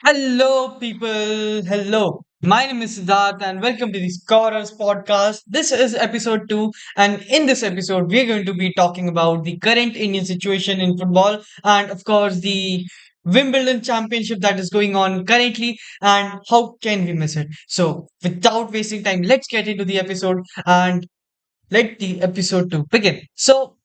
Hello, people. Hello. My name is Siddharth, and welcome to the Scorers Podcast. This is episode 2, and in this episode, we're going to be talking about the current Indian situation in football and, of course, the Wimbledon Championship that is going on currently, and how can we miss it? So, without wasting time, let's get into the episode and let the episode 2 begin. So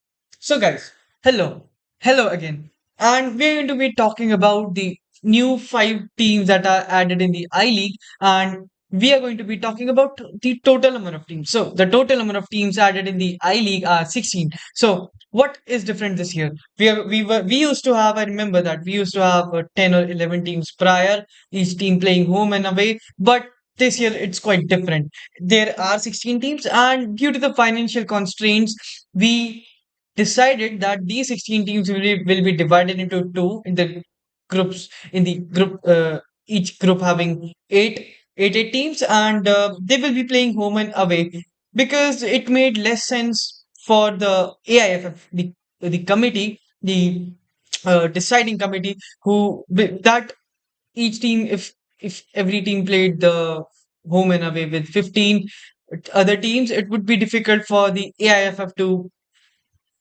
guys, hello. Hello again. And we're going to be talking about the new five teams that are added in the I League, and we are going to be talking about the total number of teams. So the total number of teams added in the I League are 16. So what is different this year? We used to have, I remember that we used to have 10 or 11 teams prior, each team playing home and away, but this year it's quite different. There are 16 teams, and due to the financial constraints, we decided that these 16 teams will be divided into two in the groups. In the group, each group having eight teams, and they will be playing home and away because it made less sense for the AIFF, the committee, the deciding committee, that each team, if every team played the home and away with 15 other teams, it would be difficult for the AIFF to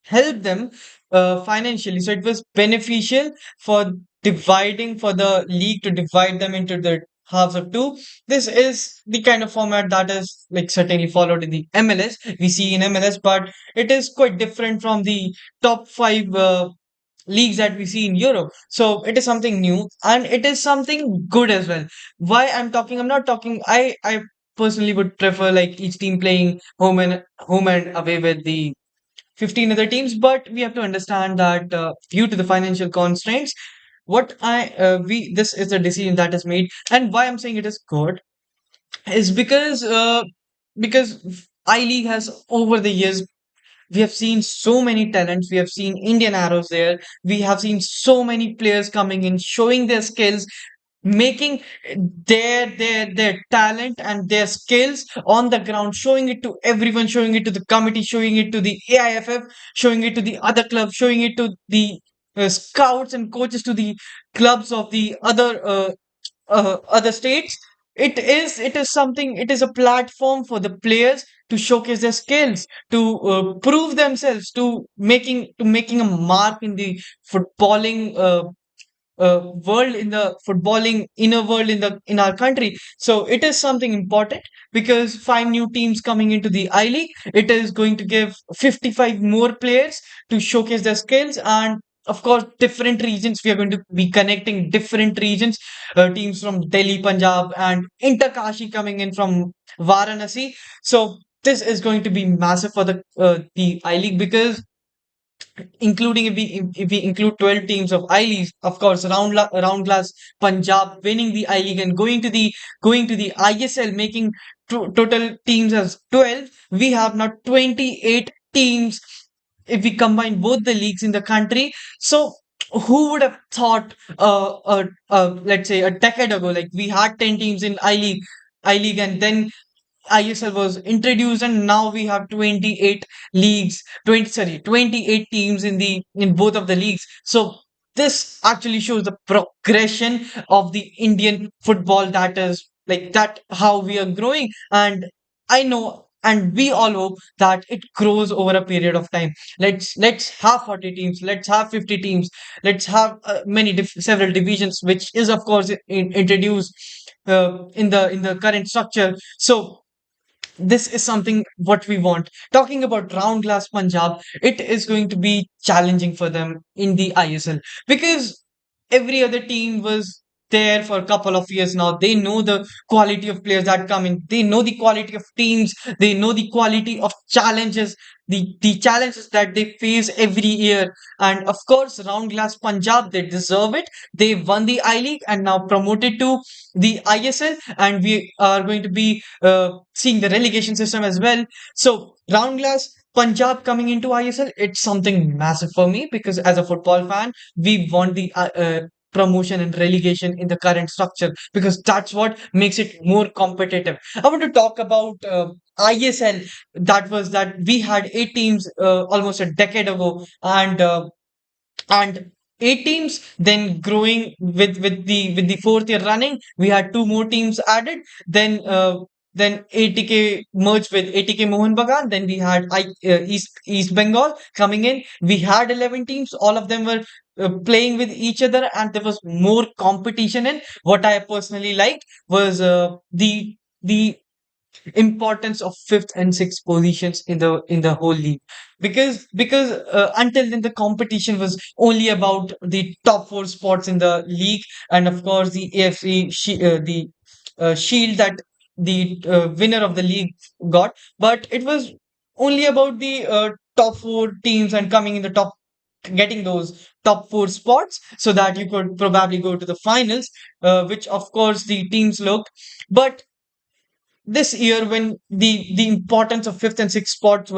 help them financially. So it was beneficial for for the league to divide them into the halves of two. This is the kind of format that is like certainly followed in the MLS. We see in MLS, but it is quite different from the top five leagues that we see in Europe. So it is something new and it is something good as well. I'm not talking. I personally would prefer like each team playing home and away with the 15 other teams, but we have to understand that due to the financial constraints, what I we this is a decision that is made, and why I'm saying it is good is because I League has over the years we have seen so many talents. We have seen Indian arrows there. We have seen so many players coming in, showing their skills, making their talent and their skills on the ground, showing it to everyone, showing it to the committee, showing it to the AIFF, showing it to the other clubs, showing it to the scouts and coaches, to the clubs of the other states. It is something. It is a platform for the players to showcase their skills, to prove themselves, to making a mark in the footballing world, in the footballing inner world in our country. So it is something important because five new teams coming into the I League, it is going to give 55 more players to showcase their skills. And of course, different regions, we are going to be connecting different regions, teams from Delhi, Punjab, and Interkashi coming in from Varanasi. So this is going to be massive for the I League, because including if we include 12 teams of I League, of course, round glass Punjab winning the I League and going to the ISL, making total teams as 12. We have now 28 teams if we combine both the leagues in the country. So who would have thought, let's say a decade ago, like we had 10 teams in I League, and then ISL was introduced, and now we have 28 leagues, 28 teams in both of the leagues. So this actually shows the progression of the Indian football, that is like that how we are growing. And I know, and we all hope that it grows over a period of time. Let's have 40 teams, let's have 50 teams, let's have several divisions, which is of course introduced in the current structure. So this is something what we want. Talking about round glass Punjab, it is going to be challenging for them in the ISL, because every other team was there for a couple of years now. They know the quality of players that come in. They know the quality of teams. They know the quality of challenges, the challenges that they face every year. And of course, round glass Punjab, they deserve it. They won the I League and now promoted to the ISL, and we are going to be seeing the relegation system as well. So round glass Punjab coming into ISL, it's something massive for me, because as a football fan, we want the promotion and relegation in the current structure, because that's what makes it more competitive. I want to talk about ISL. That we had eight teams almost a decade ago, and eight teams. Then growing with the fourth year running, we had two more teams added. Then ATK merged with ATK Mohun Bagan. Then we had East Bengal coming in. We had 11 teams. All of them were playing with each other, and there was more competition. In what I personally liked was the importance of fifth and sixth positions in the whole league, because until then the competition was only about the top four spots in the league, and of course the the shield that the winner of the league got, but it was only about the top four teams and coming in the top, getting those top four spots so that you could probably go to the finals, which of course the teams looked. But this year, when the importance of fifth and sixth spots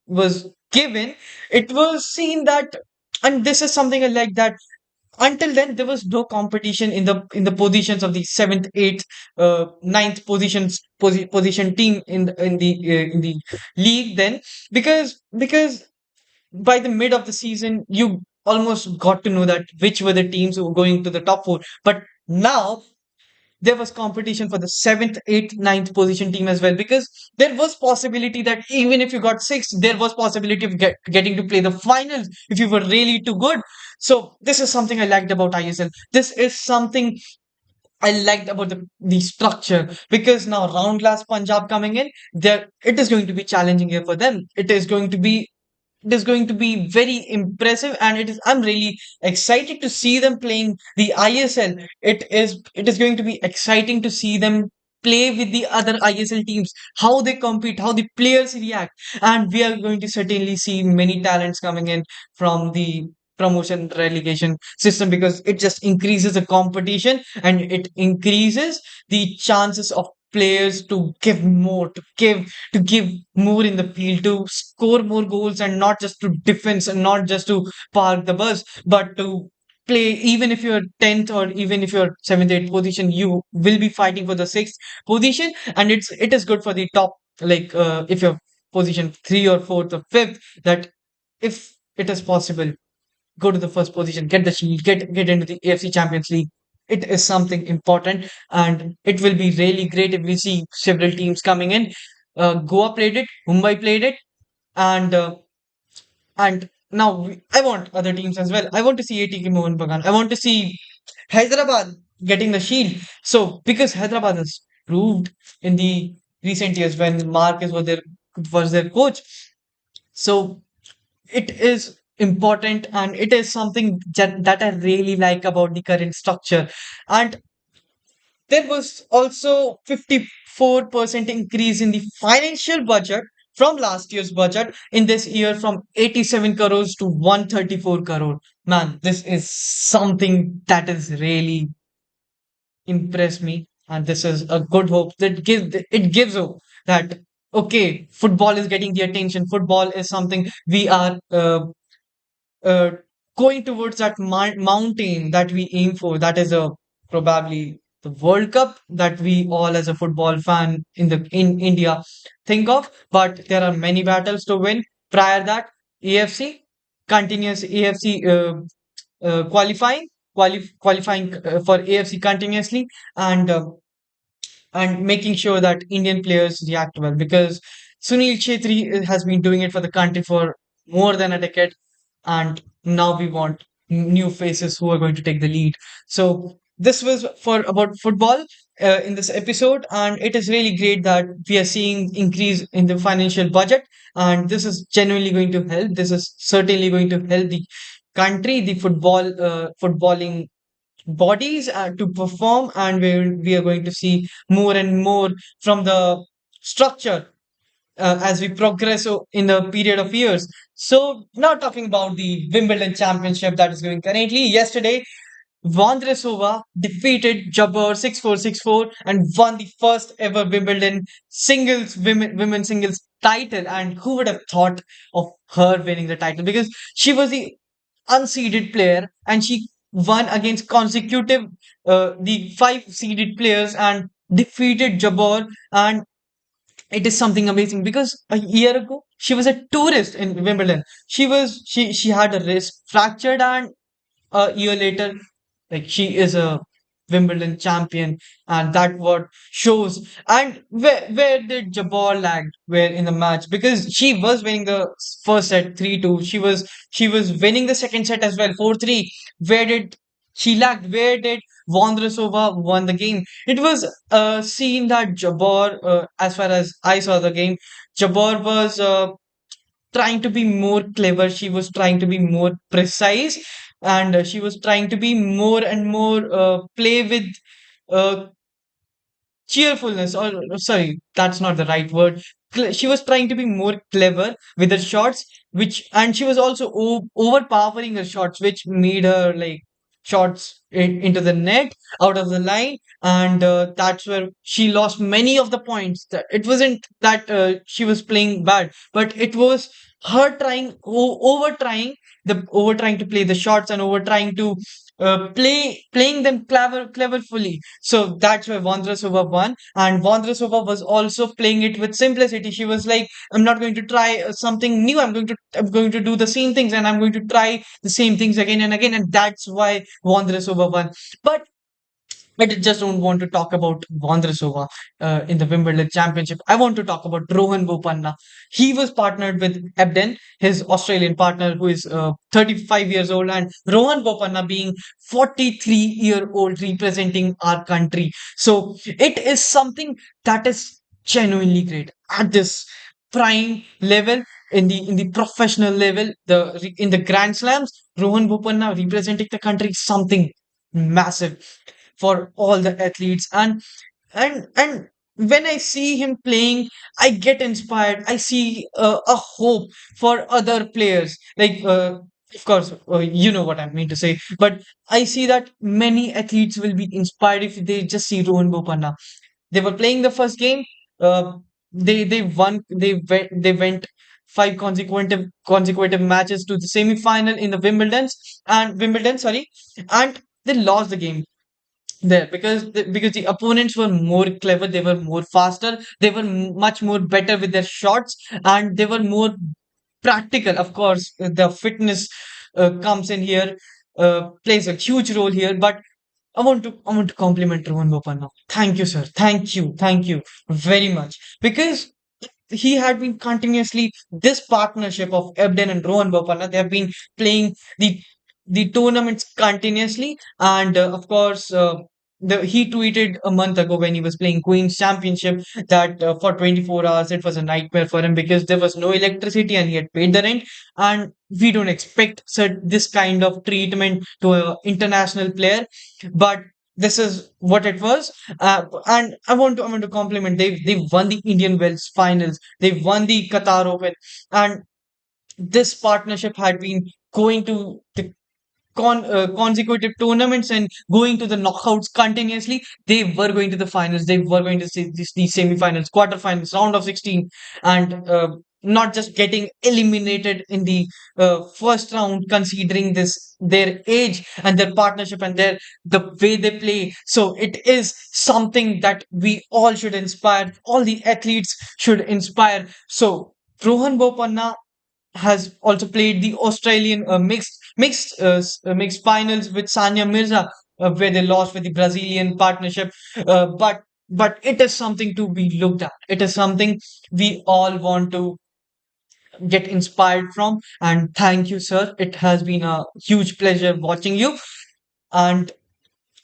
was given, it was seen that, and this is something I like, that until then there was no competition in the positions of the seventh, eighth, ninth position team in the league then, because by the mid of the season you almost got to know that which were the teams who were going to the top four. But now there was competition for the seventh, eighth, ninth position team as well, because there was possibility that even if you got sixth, there was possibility of getting to play the finals if you were really too good. So this is something I liked about ISL. This is something I liked about the structure, because now round glass Punjab coming in, there it is going to be challenging here for them. It is going to be very impressive, and I'm really excited to see them playing the ISL. It is going to be exciting to see them play with the other ISL teams, how they compete, how the players react, and we are going to certainly see many talents coming in from the promotion relegation system, because it just increases the competition and it increases the chances of players to give more, to give more in the field, to score more goals, and not just to defense, and not just to park the bus, but to play. Even if you're 10th, or even if you're 7th, 8th position, you will be fighting for the 6th position, and it is good for the top, like if you're position 3 or 4th or 5th, that if it is possible, go to the first position, get the shield, get into the AFC Champions League. It is something important, and it will be really great if we see several teams coming in. Goa played it, Mumbai played it, and now I want other teams as well. I want to see ATK Mohan Bagan. I want to see Hyderabad getting the shield. So because Hyderabad has proved in the recent years when Marcus was their coach, so it is important, and it is something that I really like about the current structure. And there was also 54% increase in the financial budget from last year's budget in this year, from 87 crores to 134 crore. Man, this is something that is really impressed me, and this is a good hope that gives hope that okay, football is getting the attention. Football is something we are uh, going towards that mountain that we aim for. That is a probably the World Cup that we all as a football fan in India think of. But there are many battles to win. Prior that, AFC continuous AFC qualifying for AFC continuously, and making sure that Indian players react well, because Sunil Chetri has been doing it for the country for more than a decade, and now we want new faces who are going to take the lead. So this was for about football in this episode, and it is really great that we are seeing increase in the financial budget, and this is genuinely going to help. This is certainly going to help the country, the footballing bodies to perform, and we are going to see more and more from the structure as we progress in the period of years. So now talking about the Wimbledon championship that is going currently. Yesterday, Vondrousova defeated Jabber 6-4, 6-4, and won the first ever Wimbledon women singles title. And who would have thought of her winning the title? Because she was the unseeded player, and she won against consecutive the five seeded players, and defeated Jabbar. And it is something amazing, because a year ago she was a tourist in Wimbledon. She had a wrist fractured, and a year later, like she is a Wimbledon champion, and that what shows. And where did Jabbar lag? Where in the match? Because she was winning the first set 3-2. She was winning the second set as well 4-3. Where did she lag? Where did Vondrousova won the game? It was seen that Jabbar, as far as I saw the game, Jabbar was trying to be more clever. She was trying to be more precise, and she was trying to be more and more play with uh, cheerfulness, or sorry, that's not the right word. She was trying to be more clever with her shots, which, and she was also overpowering her shots, which made her like shots into the net, out of the line, and that's where she lost many of the points. It wasn't that she was playing bad, but it was her over trying, the over trying to play the shots, and over trying to playing them cleverfully. So that's why Vondrousova won, and Vondrousova was also playing it with simplicity. She was like, "I'm not going to try something new. I'm going to do the same things, and I'm going to try the same things again and again." And that's why Vondrousova won. But I just don't want to talk about Vondrousova in the Wimbledon Championship. I want to talk about Rohan Bopanna. He was partnered with Ebden, his Australian partner, who is 35 years old, and Rohan Bopanna being 43-year-old, representing our country. So it is something that is genuinely great at this prime level. In the professional level, in the Grand Slams, Rohan Bopanna representing the country is something massive for all the athletes. And when I see him playing, I get inspired. I see a hope for other players, like of course, you know what I mean to say, but I see that many athletes will be inspired if they just see Rohan Bopanna. They were playing the first game. Uh, they won. They went five consecutive matches to the semi-final in the Wimbledon, sorry, and they lost the game there because the opponents were more clever, they were more faster, they were much more better with their shots, and they were more practical. Of course, the fitness comes in here, plays a huge role here. But I want to compliment Rohan Bopanna. Thank you, sir. Thank you very much, because he had been continuously, this partnership of Ebden and Rohan Bopanna, they have been playing the tournaments continuously. And of course, he tweeted a month ago when he was playing Queen's Championship that for 24 hours it was a nightmare for him because there was no electricity and he had paid the rent. And we don't expect this kind of treatment to an international player, but this is what it was. And I want to compliment. They won the Indian Wells finals. They won the Qatar Open, and this partnership had been going to the consecutive tournaments and going to the knockouts continuously. They were going to the finals. They were going to see these semi-finals, quarterfinals, round of 16, and not just getting eliminated in the first round, considering this their age and their partnership and the way they play. So it is something that we all should inspire. All the athletes should inspire. So Rohan Bopanna has also played the Australian mixed finals with Sania Mirza, where they lost with the Brazilian partnership. But it is something to be looked at. It is something we all want to get inspired from. And thank you, sir. It has been a huge pleasure watching you. And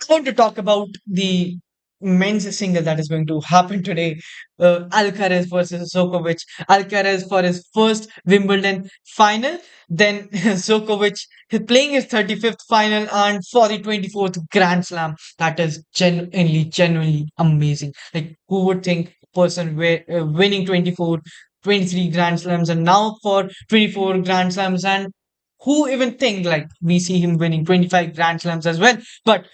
I want to talk about the men's single that is going to happen today. Alcaraz versus Djokovic. Alcaraz for his first Wimbledon final. Then Djokovic playing his 35th final and for the 24th Grand Slam. That is genuinely amazing. Like, who would think a person winning 24, 23 Grand Slams, and now for 24 Grand Slams, and who even think like we see him winning 25 Grand Slams as well. But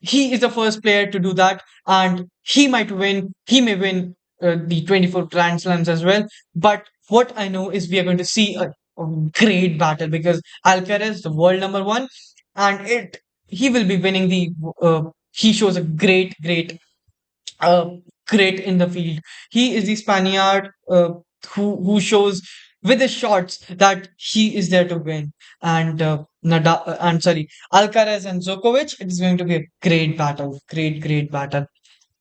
he is the first player to do that, and he may win the 24 Grand Slams as well. But what I know is we are going to see a great battle, because Alcaraz, the world number one, and it he will be winning the he shows a uh, great in the field. He is the Spaniard who shows with his shots that he is there to win. And I'm sorry, Alcaraz and Djokovic. It is going to be a great battle, great battle.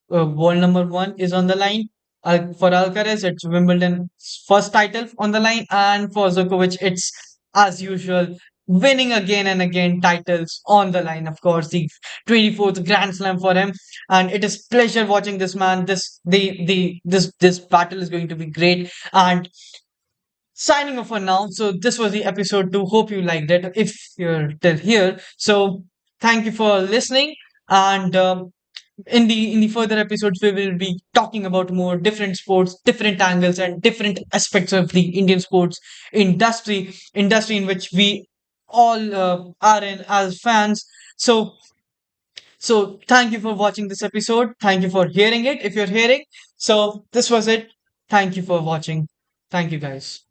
World number one is on the line. For Alcaraz, it's Wimbledon's first title on the line, and for Djokovic, it's as usual winning again and again titles on the line. Of course, the 24th Grand Slam for him, and it is pleasure watching this man. This battle is going to be great. And signing off for now. So this was the episode 2. Hope you liked it. If you're till here, so thank you for listening. And in the further episodes we will be talking about more different sports, different angles, and different aspects of the Indian sports industry in which we all are in as fans. So so thank you for watching this episode, thank you for hearing it if you're hearing. So this was it. Thank you for watching. Thank you, guys.